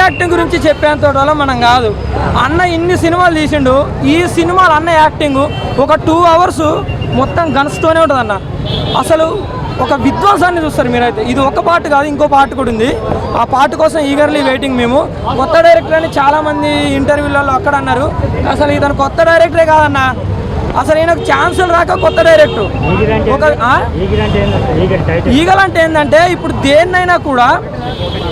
Acting గురించి చెప్పేంత వల్ల మనం కాదు. అన్న ఇన్ని సినిమాలు తీసిండు, ఈ సినిమాలు అన్న యాక్టింగ్ ఒక 2 hours మొత్తం గన్స్తోనే ఉంటుంది అన్న. అసలు ఒక విధ్వంసాన్ని చూస్తారు మీరైతే. ఇది ఒక పార్ట్ కాదు, ఇంకో పార్ట్ కూడా ఉంది. ఆ పార్ట్ కోసం ఈగర్లీ వెయిటింగ్ మేము. కొత్త డైరెక్టర్ అని చాలామంది ఇంటర్వ్యూలలో అక్కడ అన్నారు. అసలు ఇతను కొత్త డైరెక్టరే కాదన్న, అసలు ఈయనకు ఛాన్సులు రాక కొత్త డైరెక్టర్. ఒక ఈగల్ అంటే ఏంటంటే ఇప్పుడు దేన్నైనా కూడా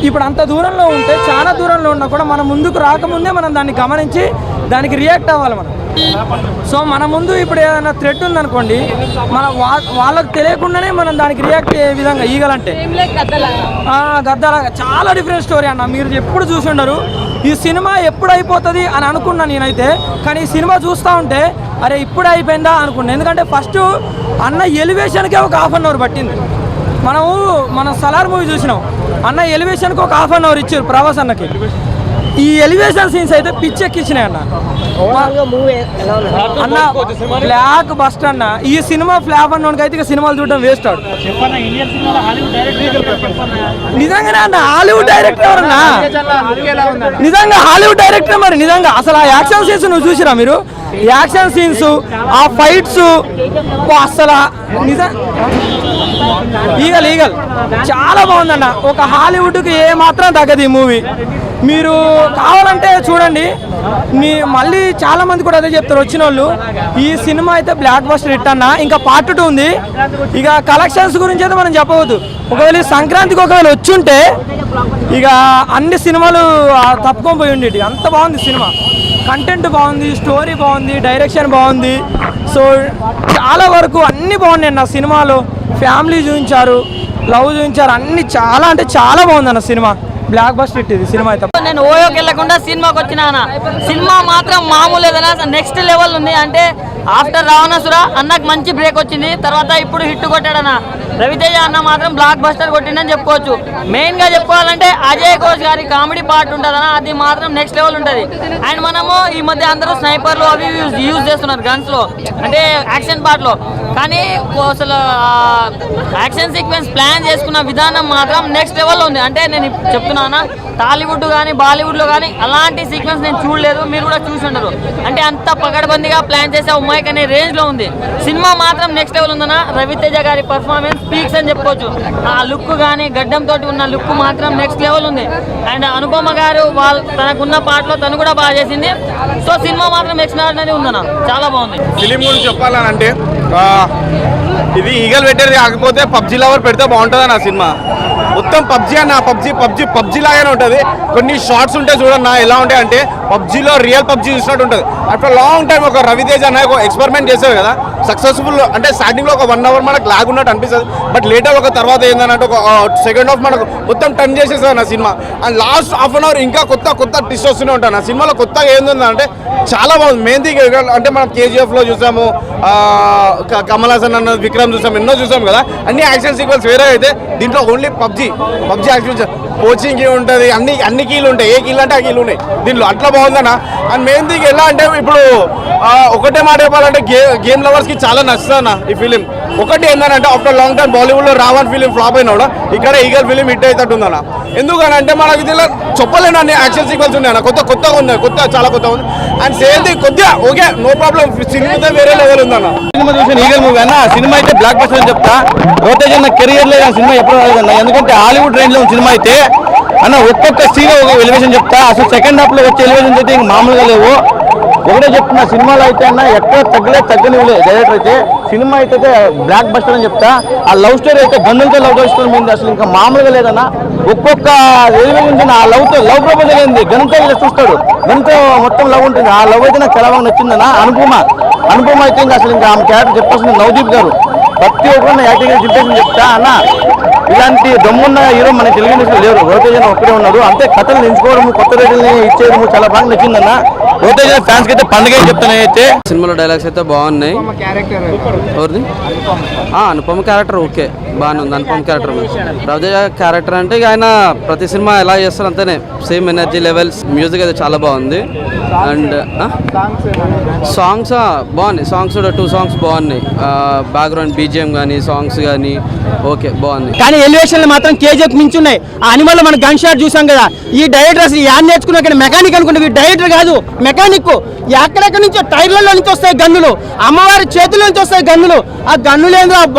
ఇప్పుడు అంత దూరంలో ఉంటే, చాలా దూరంలో ఉన్నా కూడా మన ముందుకు రాకముందే మనం దాన్ని గమనించి దానికి రియాక్ట్ అవ్వాలి మనం. సో మన ముందు ఇప్పుడు ఏదైనా థ్రెట్ ఉందనుకోండి, మన వాళ్ళకు తెలియకుండానే మనం దానికి రియాక్ట్ అయ్యే విధంగా ఈగలంటే గద్దలాగా చాలా డిఫరెంట్ స్టోరీ అన్న. మీరు ఎప్పుడు చూసి ఉండరు ఈ సినిమా ఎప్పుడు అయిపోతుంది అని అనుకున్నాను నేనైతే. కానీ ఈ సినిమా చూస్తూ ఉంటే అరే ఇప్పుడే అయిపోయిందా అనుకున్నాను. ఎందుకంటే ఫస్ట్ అన్న ఎలివేషన్కే ఒక 1/2 hour పట్టింది. మనం సలార్ మూవీ చూసినాం, అన్న ఎలివేషన్కి ఒక 1/2 hour ఇచ్చారు ప్రభాస్ అన్నకి. ఈ ఎలివేషన్ సీన్స్ అయితే పిచ్చెక్కిచ్చినాయి అన్న. బ్లాక్ బస్ట్ అన్న. ఈ సినిమా ఫ్లాప్ అన్నోడికి అయితే ఇక సినిమాలు చూడడం వేస్ట్ ఆడు. నిజంగానే అన్న హాలీవుడ్ డైరెక్టర్ ఎవరన్నా? నిజంగా హాలీవుడ్ డైరెక్టర్ మరి. నిజంగా అసలు ఆ యాక్షన్ సీన్స్ నువ్వు చూసిరా మీరు? యాక్షన్ సీన్స్, ఆ ఫైట్స్ అసలు నిజం ఈగల్ చాలా బాగుందన్న. ఒక హాలీవుడ్కి ఏ మాత్రం తగ్గదు ఈ మూవీ. మీరు కావాలంటే చూడండి. మళ్ళీ చాలా మంది కూడా అదే చెప్తారు వచ్చిన వాళ్ళు. ఈ సినిమా అయితే బ్లాక్ బస్టర్ హిట్ అన్న. ఇంకా పార్ట్ 2 ఉంది. ఇక కలెక్షన్స్ గురించి అయితే మనం చెప్పవద్దు. ఒకవేళ సంక్రాంతికి ఒకవేళ వచ్చుంటే ఇక అన్ని సినిమాలు తప్పుకొని పోయి ఉండేవి. అంత బాగుంది సినిమా. కంటెంట్ బాగుంది, స్టోరీ బాగుంది, డైరెక్షన్ బాగుంది. సో చాలా వరకు అన్నీ బాగున్నాయి అన్న సినిమాలో. ఫ్యామిలీ చూపించారు, లవ్ చూపించారు, అన్ని చాలా అంటే చాలా బాగుంది అన్న సినిమా. బ్లాక్ బస్టర్ హిట్ ఇది సినిమా అయితే. నేను ఓయోకి వెళ్ళకుండా సినిమాకి వచ్చిన సినిమా మాత్రం మామూలు ఏదైనా నెక్స్ట్ లెవెల్ ఉంది. అంటే ఆఫ్టర్ రావణాసుర అన్నకు మంచి బ్రేక్ వచ్చింది. తర్వాత ఇప్పుడు హిట్ కొట్టాడన్న. రవితేజ అన్న మాత్రం బ్లాక్ బస్టర్ కొట్టిండని చెప్పుకోవచ్చు. మెయిన్గా చెప్పుకోవాలంటే అజయ్ ఘోష్ గారి కామెడీ పార్ట్ ఉంటుందన్న, అది మాత్రం నెక్స్ట్ లెవెల్ ఉంటుంది. అండ్ మనము ఈ మధ్య అందరూ స్నైపర్లు అవి యూజ్ చేస్తున్నారు గన్స్లో, అంటే యాక్షన్ పార్ట్లో. కానీ అసలు యాక్షన్ సీక్వెన్స్ ప్లాన్ చేసుకున్న విధానం మాత్రం నెక్స్ట్ లెవెల్లో ఉంది. అంటే నేను చెప్తున్నానా, టాలీవుడ్ కానీ బాలీవుడ్లో కానీ అలాంటి సీక్వెన్స్ నేను చూడలేదు. మీరు కూడా చూసి ఉండరు. అంటే అంత పకడ్బందీగా ప్లాన్ చేసే ఉమ్మాయిక్ అనే రేంజ్లో ఉంది సినిమా. మాత్రం నెక్స్ట్ లెవెల్ ఉందన్న. రవితేజ గారి పర్ఫార్మెన్స్ పీక్స్ అని చెప్పుకోవచ్చు. ఆ లుక్ కానీ గడ్డంతో ఉన్న లుక్ మాత్రం నెక్స్ట్ లెవెల్ ఉంది. అండ్ అనుపమ గారు తనకున్న పాటలో తను కూడా బాగా చేసింది. సో సినిమా మాత్రం ఎక్స్ట్రాడినరీ ఉందన్న, చాలా బాగుంది. ఫిలిం గురించి చెప్పాలనంటే ఇది ఈగల్ పెట్టేది కాకపోతే పబ్జీ లవర్ పెడితే బాగుంటుంది అన్న సినిమా. మొత్తం పబ్జీ అన్న, పబ్జీ లాగానే ఉంటుంది. కొన్ని షార్ట్స్ ఉంటాయి చూడన్నా, ఎలా ఉంటాయి అంటే పబ్జీలో రియల్ పబ్జీ చూసినట్టు ఉంటుంది. ఆఫ్టర్ లాంగ్ టైం ఒక రవితేజ అన్న ఒక ఎక్స్పెరిమెంట్ చేసేది కదా, సక్సెస్ఫుల్. అంటే స్టార్టింగ్లో ఒక 1 hour మనకు లాగ్ ఉన్నట్టు అనిపిస్తుంది. బట్ లేటర్ ఒక తర్వాత ఏంటంటే ఒక సెకండ్ హాఫ్ మనకు మొత్తం టర్న్ చేసేస్తుంది నా సినిమా. అండ్ లాస్ట్ 1/2 hour ఇంకా కొత్త ట్విస్ట్ వస్తూనే ఉంటాను. నా సినిమాలో కొత్తగా ఏంటంటే చాలా బాగుంది. మెయిన్ థింగ్ అంటే మనం కేజీఎఫ్లో చూసాము, కమల్ హాసన్ అన్న విక్రమ్ చూసాము, ఎన్నో చూసాము కదా. అన్ని యాక్షన్ సీక్వెన్స్ వేరే అయితే దీంట్లో ఓన్లీ పబ్జీ యాక్షన్ కోచింగ్ ఉంటుంది. అన్ని కీలు ఉంటాయి. ఏ కీలు అంటే ఆ కీలు ఉన్నాయి దీంట్లో. అట్లా బాగుందన్న. అండ్ మెయిన్ థింగ్ ఎలా అంటే ఇప్పుడు ఒకటే మాట చెప్పాలంటే గేమ్ లవర్స్కి చాలా నచ్చుతుందన్న ఈ ఫిలిం. ఒకటి ఏంటంటే ఆఫ్టర్ లాంగ్ టైం బాలీవుడ్లో రావణ్ ఫిలిం ఫ్లాప్ అయినా కూడా ఇక్కడ ఈగల్ ఫిలిం హిట్ అవుతుందన్న. ఎందుకనంటే మనకి దీనిలో చెప్పలేను అన్ని యాక్షన్ సీక్వెన్స్ ఉన్నాయన్న. కొత్తగా ఉన్నాయి, చాలా కొత్తగా ఉంది. అండ్ సేమ్ థింగ్ కొద్దిగా ఓకే, నో ప్రాబ్లం. సినిమా వేరే లెవెల్ ఉందన్న. సినిమా చూసిన ఈగల్ మూవీ అన్న. సినిమా అయితే బ్లాక్ బస్టర్ అని చెప్తా. రవితేజ అన్న కెరియర్ లేదు సినిమా ఎప్పుడు రాలేదన్న. ఎందుకంటే హాలీవుడ్ రేంజ్ లో సినిమా అయితే అన్న ఒక్కొక్క సీన్ ఒక ఎలివేషన్ చెప్తా. అసలు సెకండ్ హాఫ్ లో వచ్చే ఎలివేషన్స్ అయితే ఇంక మామూలుగా లేవు. ఒకటే చెప్తున్నా, సినిమాలో అయితే అన్న ఎక్కడ తగ్గనివ్వలే డైరెక్టర్ అయితే. సినిమా అయితే బ్లాక్ బస్టర్ అని చెప్తా. ఆ లవ్ స్టోరీ అయితే గన్నులతో లవ్ స్టోరీ మీద అసలు ఇంకా మామూలుగా లేదన్న. ఒక్కొక్క ఎలివేషన్ ఆ లవ్ ప్రపోజల్ ఏంది, గన్తో చూస్తాడు, గన్తో మొత్తం లవ్ ఉంటుంది. ఆ లవ్ అయితే నాకు చాలా బాగా నచ్చిందన్న. అనుపమ అయితే ఇంకా అసలు ఇంకా ఆమె క్యారెక్టర్ చెప్పాల్సింది. నవదీప్ గారు ప్రతి ఒక్కరిని యాక్టింగ్ దింపేసి చెప్తా అన్న. ఇలాంటి దమ్మున్న హీరో మన తెలుగు ఇండస్ట్రీలో లేరు. రవితేజ ఒక్కడే ఉన్నాడు. అంతే కథలు ఎంచుకోవడం, కొత్త రేటుల్ని ఇచ్చేయడం చాలా బాగా నచ్చిందన్న. రవితేజ ఫ్యాన్స్ అయితే పండుగ చెప్తాను. అయితే సినిమాలో డైలాగ్స్ అయితే బాగున్నాయి. ఎవరిది? అనుపమ క్యారెక్టర్ ఓకే, బాగానే ఉంది. అనుపమ క్యారెక్టర్, రవితేజ క్యారెక్టర్ అంటే ఇక ఆయన ప్రతి సినిమా ఎలా చేస్తారు అంతేనే, సేమ్ ఎనర్జీ లెవెల్స్. మ్యూజిక్ అయితే చాలా బాగుంది. అండ్ సాంగ్స్ బాగున్నాయి. సాంగ్స్ కూడా 2 songs బాగున్నాయి. బ్యాక్గ్రౌండ్ బీజిఎం కానీ సాంగ్స్ కానీ ఓకే బాగుంది. కానీ ఎలివేషన్లు మాత్రం కేజీఎఫ్ మించి ఉన్నాయి. ఆ అనిమల్ మన గన్ షాట్ చూసాం కదా. ఈ డైరెక్టర్ అసలు యాడ్ నేర్చుకున్నా కానీ మెకానిక్ అనుకుంటే ఈ డైరెక్టర్ కాదు మెకానిక్. ఎక్కడెక్కడి నుంచో టైర్లలో నుంచి వస్తాయి గన్నులు, అమ్మవారి చేతుల నుంచి వస్తాయి గన్నులు. ఆ గన్నులు ఏందో